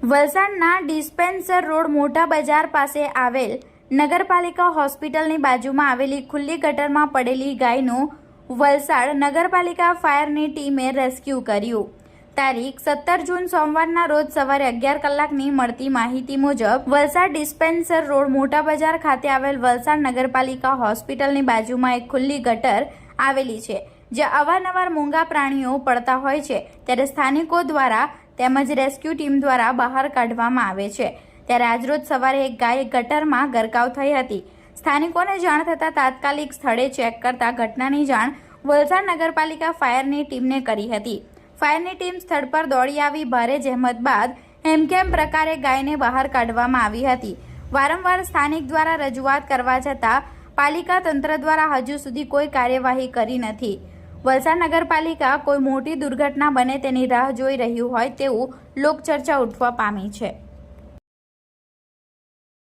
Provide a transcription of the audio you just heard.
વલસાડના dispenser road મોટા બજાર પાસે આવેલ નગરપાલિકા હોસ્પિટલની બાજુમાં આવેલી ખુલ્લી ગટરમાં પડેલી ગાયનું વલસાડ નગરપાલિકા ફાયરની ટીમે રેસ્ક્યુ કર્યું। તારીખ 17 જૂન સોમવારના રોજ સવારે 11 કલાકની મળતી માહિતી મુજબ વલસાડ ડિસ્પેન્સર રોડ મોટા બજાર ખાતે આવેલ વલસાડ નગરપાલિકા હોસ્પિટલની બાજુમાં એક ખુલ્લી ગટર આવેલી છે, જ્યાં અવારનવાર મૂંગા પ્રાણીઓ પડતા હોય છે, ત્યારે સ્થાનિકો દ્વારા તેમજ રેસ્ક્યુ ટીમ દ્વારા બહાર કાઢવામાં આવે છે। ત્યારે આજરોજ સવારે એક ગાય ગટરમાં ગરકાવ થઈ હતી। સ્થાનિકોને જાણ થતાં તાત્કાલિક સ્થળે ચેક કરતા ઘટનાની જાણ વલસાડ નગરપાલિકા ફાયરની ટીમને કરી હતી। ફાયરની ટીમ સ્થળ પર દોડી આવી ભારે જહેમત બાદ હેમખેમ પ્રકારે ગાયને બહાર કાઢવામાં આવી હતી। વારંવાર સ્થાનિક દ્વારા રજૂઆત કરવા છતાં પાલિકા તંત્ર દ્વારા હજુ સુધી કોઈ કાર્યવાહી કરી નથી। વલસાડ નગરપાલિકા કોઈ મોટી દુર્ઘટના બને તેની રાહ જોઈ રહ્યું હોય તેવું લોકચર્ચા ઉઠવા પામી છે।